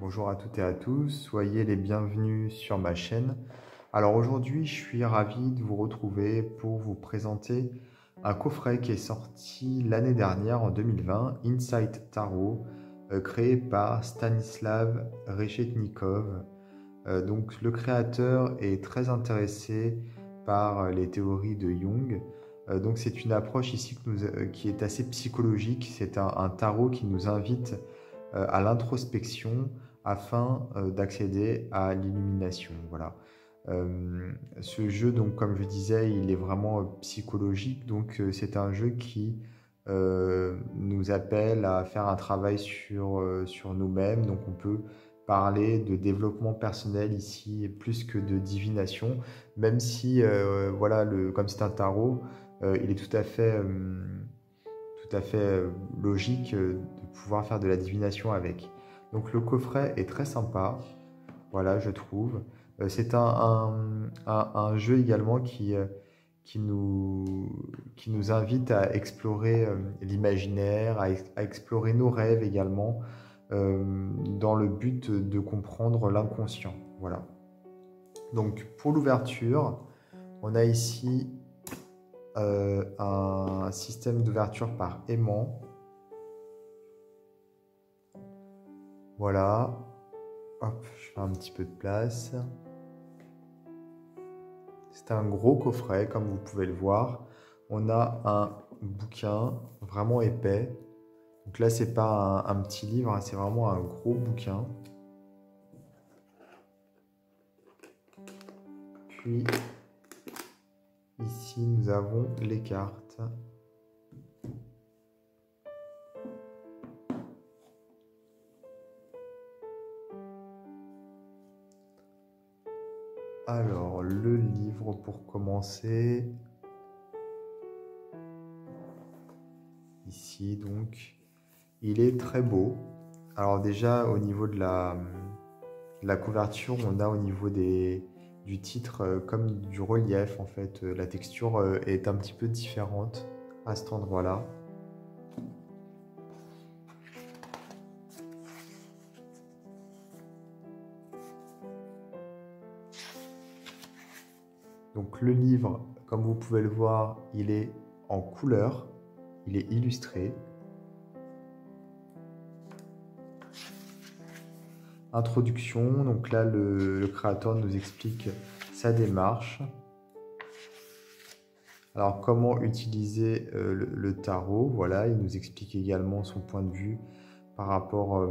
Bonjour à toutes et à tous, soyez les bienvenus sur ma chaîne. Alors aujourd'hui, je suis ravi de vous retrouver pour vous présenter un coffret qui est sorti l'année dernière en 2020, Insight Tarot, créé par Stanislav Reshetnikov. Donc le créateur est très intéressé par les théories de Jung. Donc c'est une approche ici qui est assez psychologique. C'est un tarot qui nous invite à l'introspection afin d'accéder à l'illumination. Voilà. Ce jeu, donc, comme je disais, il est vraiment psychologique. Donc c'est un jeu qui nous appelle à faire un travail sur nous-mêmes. Donc on peut parler de développement personnel ici plus que de divination, même si voilà, comme c'est un tarot, il est tout à fait logique de pouvoir faire de la divination avec. Donc le coffret est très sympa, voilà, je trouve. C'est un jeu également qui nous invite à explorer l'imaginaire, à explorer nos rêves également, dans le but de comprendre l'inconscient. Voilà. Donc pour l'ouverture, on a ici un système d'ouverture par aimant. Voilà. Hop, je fais un petit peu de place. C'est un gros coffret, comme vous pouvez le voir. On a un bouquin vraiment épais. Donc là, c'est pas un petit livre, hein, c'est vraiment un gros bouquin. Puis, ici, nous avons les cartes. Alors, le livre pour commencer. Ici, donc, il est très beau. Alors déjà, au niveau de la couverture, on a au niveau du titre comme du relief, en fait. La texture est un petit peu différente à cet endroit-là. Donc le livre, comme vous pouvez le voir, il est en couleur, il est illustré. Introduction, donc là le créateur nous explique sa démarche. Alors comment utiliser le tarot, voilà, il nous explique également son point de vue par rapport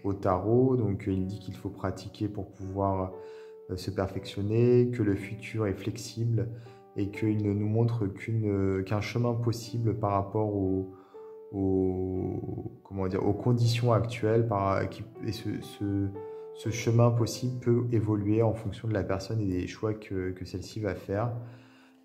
au tarot. Donc il dit qu'il faut pratiquer pour pouvoir se perfectionner, que le futur est flexible et qu'il ne nous montre qu'un chemin possible par rapport comment dire, aux conditions actuelles. Et ce chemin possible peut évoluer en fonction de la personne et des choix que celle-ci va faire,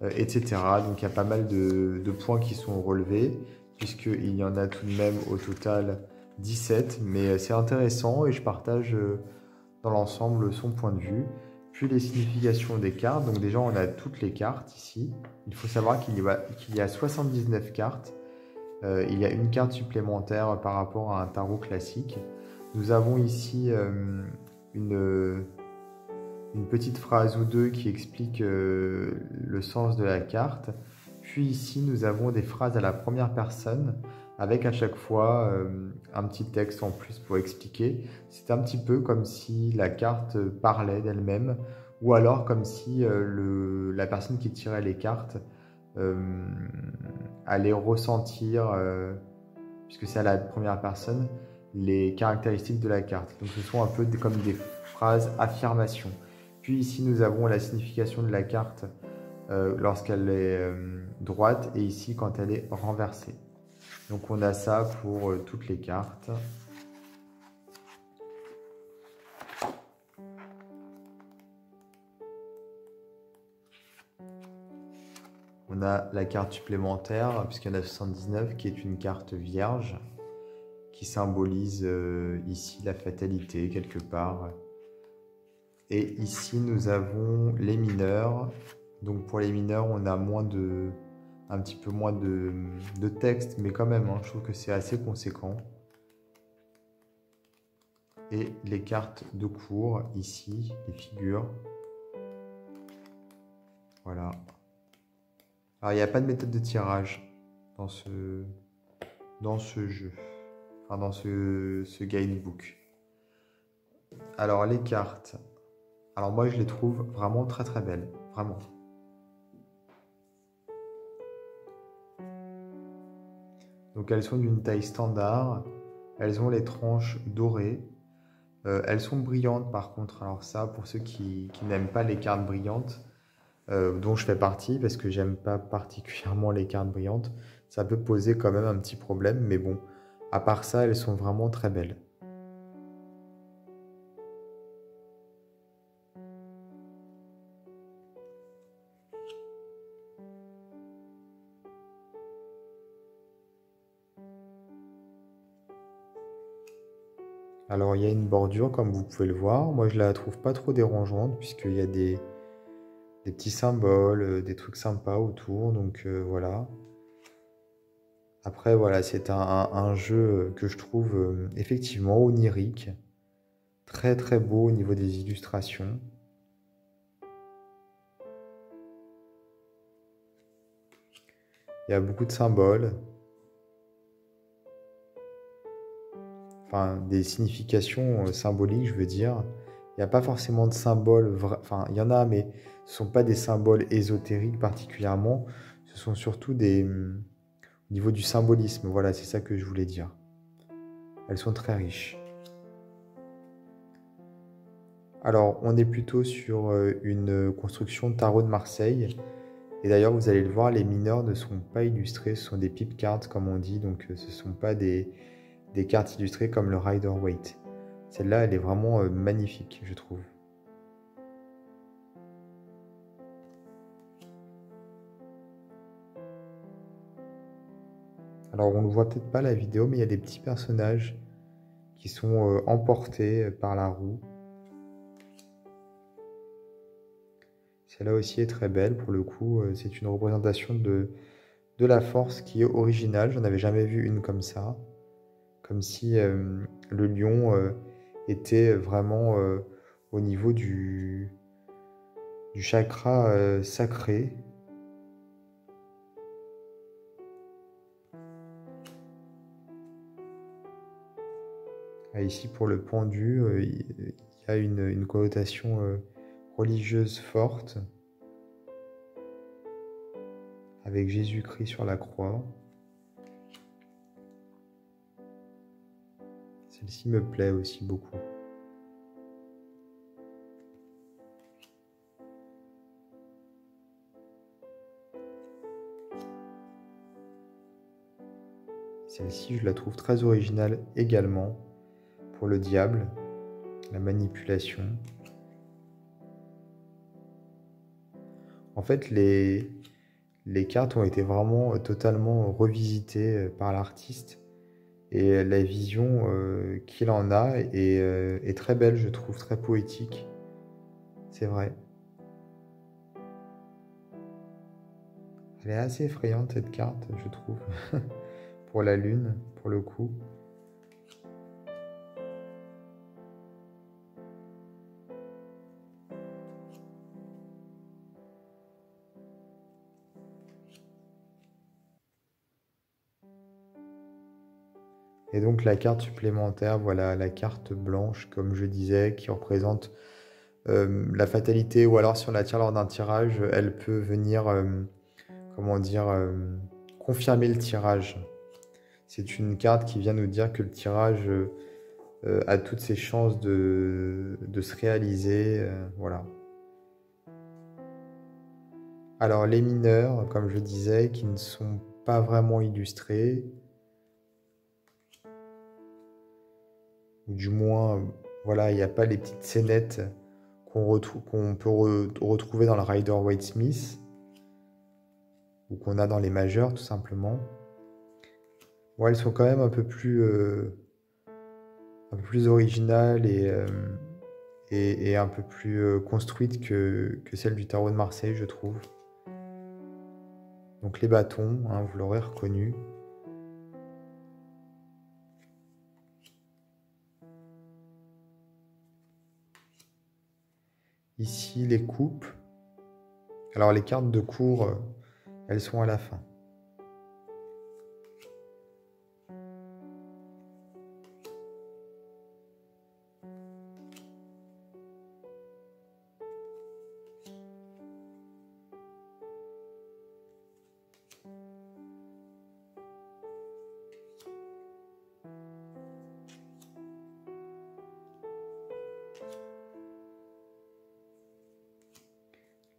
etc. Donc il y a pas mal de points qui sont relevés, puisqu'il y en a tout de même au total 17, mais c'est intéressant et je partage dans l'ensemble son point de vue. Puis les significations des cartes. Donc déjà, on a toutes les cartes ici. Il faut savoir qu'il y a 79 cartes. Il y a une carte supplémentaire par rapport à un tarot classique. Nous avons ici une petite phrase ou deux qui explique le sens de la carte. Puis ici, nous avons des phrases à la première personne avec à chaque fois un petit texte en plus pour expliquer. C'est un petit peu comme si la carte parlait d'elle-même ou alors comme si la personne qui tirait les cartes allait ressentir, puisque c'est à la première personne, les caractéristiques de la carte. Donc ce sont un peu comme des phrases affirmation. Puis ici, nous avons la signification de la carte lorsqu'elle est droite et ici quand elle est renversée. Donc on a ça pour toutes les cartes. On a la carte supplémentaire, puisqu'il y en a 79, qui est une carte vierge, qui symbolise ici la fatalité quelque part. Et ici, nous avons les mineurs. Donc pour les mineurs, on a un petit peu moins de texte, mais quand même, hein, je trouve que c'est assez conséquent. et les cartes de cours, ici, les figures. Voilà. Alors, il n'y a pas de méthode de tirage dans ce jeu, enfin dans ce guidebook. Alors, les cartes. Alors, moi, je les trouve vraiment très très belles. Vraiment. Donc, elles sont d'une taille standard. Elles ont les tranches dorées. Elles sont brillantes par contre. Alors ça, pour ceux qui n'aiment pas les cartes brillantes, dont je fais partie, parce que j'aime pas particulièrement les cartes brillantes, ça peut poser quand même un petit problème. Mais bon, à part ça, elles sont vraiment très belles. Alors il y a une bordure comme vous pouvez le voir. Moi je la trouve pas trop dérangeante puisqu'il y a des petits symboles, des trucs sympas autour. Donc voilà. Après voilà, c'est un jeu que je trouve effectivement onirique. Très très beau au niveau des illustrations. Il y a beaucoup de symboles. Enfin des significations symboliques je veux dire. Il n'y a pas forcément de symboles, enfin il y en a mais ce ne sont pas des symboles ésotériques particulièrement. Ce sont surtout au niveau du symbolisme, voilà, c'est ça que je voulais dire. Elles sont très riches. Alors, on est plutôt sur une construction tarot de Marseille. Et d'ailleurs, vous allez le voir, les mineurs ne sont pas illustrés, ce sont des pip cards, comme on dit. Donc, ce ne sont pas des cartes illustrées comme le Rider-Waite. Celle-là, elle est vraiment magnifique, je trouve. Alors, on ne voit peut-être pas la vidéo, mais il y a des petits personnages qui sont emportés par la roue. Celle-là aussi est très belle, pour le coup, c'est une représentation de la force qui est originale. J'en avais jamais vu une comme ça. Comme si le lion était vraiment au niveau du chakra sacré. Ah, ici, pour le pendu, il y a une connotation religieuse forte, avec Jésus-Christ sur la croix. Celle-ci me plaît aussi beaucoup. Celle-ci, je la trouve très originale également, pour le diable, la manipulation. En fait, les cartes ont été vraiment totalement revisitées par l'artiste et la vision qu'il en a est très belle, je trouve, très poétique. C'est vrai. Elle est assez effrayante cette carte, je trouve, pour la lune, pour le coup. Et donc la carte supplémentaire, voilà, la carte blanche, comme je disais, qui représente la fatalité, ou alors si on la tire lors d'un tirage, elle peut venir, comment dire, confirmer le tirage. C'est une carte qui vient nous dire que le tirage a toutes ses chances de se réaliser, voilà. Alors les mineurs, comme je disais, qui ne sont pas vraiment illustrés, ou du moins, voilà, il n'y a pas les petites scénettes qu'on peut retrouver dans le Rider-Waite-Smith, ou qu'on a dans les majeurs, tout simplement. Bon, elles sont quand même un peu plus originales et un peu plus construites que celles du tarot de Marseille, je trouve. Donc les bâtons, hein, vous l'aurez reconnu. Ici, les coupes. Alors, les cartes de cours, elles sont à la fin.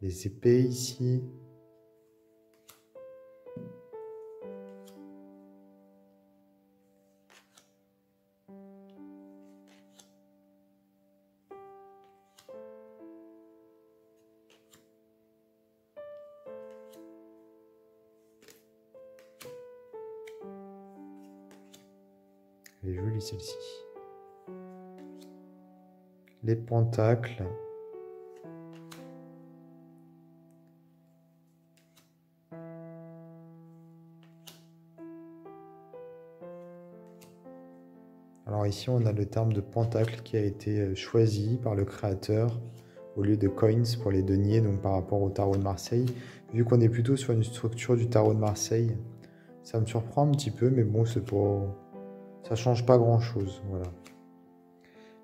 Les épées ici. Elle est jolie celle-ci. Les pentacles. Alors ici, on a le terme de pentacle qui a été choisi par le créateur au lieu de coins pour les deniers, donc par rapport au tarot de Marseille. Vu qu'on est plutôt sur une structure du tarot de Marseille, ça me surprend un petit peu, mais bon, c'est pas... ça change pas grand-chose, voilà.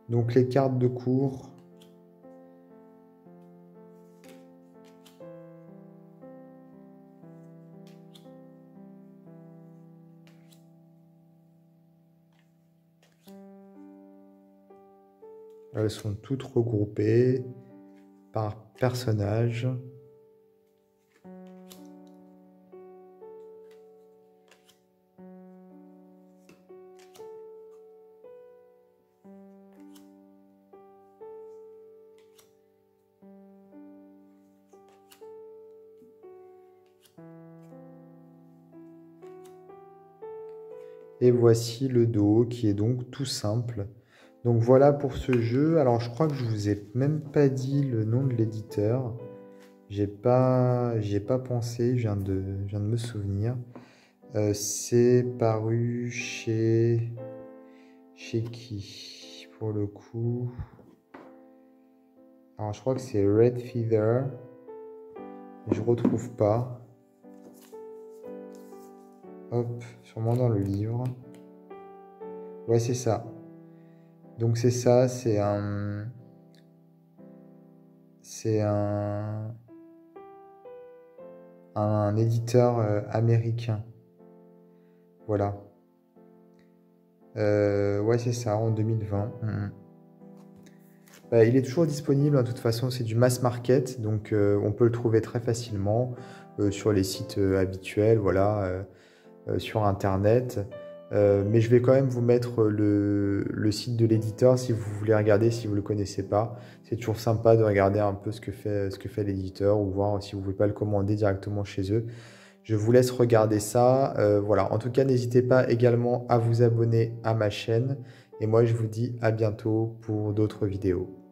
Donc les cartes de cours. Elles sont toutes regroupées par personnage. Et voici le dos qui est donc tout simple. Donc voilà pour ce jeu. Alors je crois que je vous ai même pas dit le nom de l'éditeur. J'y ai pas pensé, je viens de me souvenir. C'est paru chez qui pour le coup? Alors je crois que c'est Red Feather. Je retrouve pas. Hop, sûrement dans le livre. Ouais, c'est ça. Donc c'est ça, c'est un éditeur américain. Voilà. Ouais, c'est ça, en 2020. Bah, il est toujours disponible, hein, de toute façon, c'est du mass market, donc on peut le trouver très facilement sur les sites habituels, voilà, sur Internet. Mais je vais quand même vous mettre le site de l'éditeur si vous voulez regarder, si vous ne le connaissez pas. C'est toujours sympa de regarder un peu ce que fait l'éditeur ou voir si vous ne pouvez pas le commander directement chez eux. Je vous laisse regarder ça. Voilà. En tout cas, n'hésitez pas également à vous abonner à ma chaîne. Et moi, je vous dis à bientôt pour d'autres vidéos.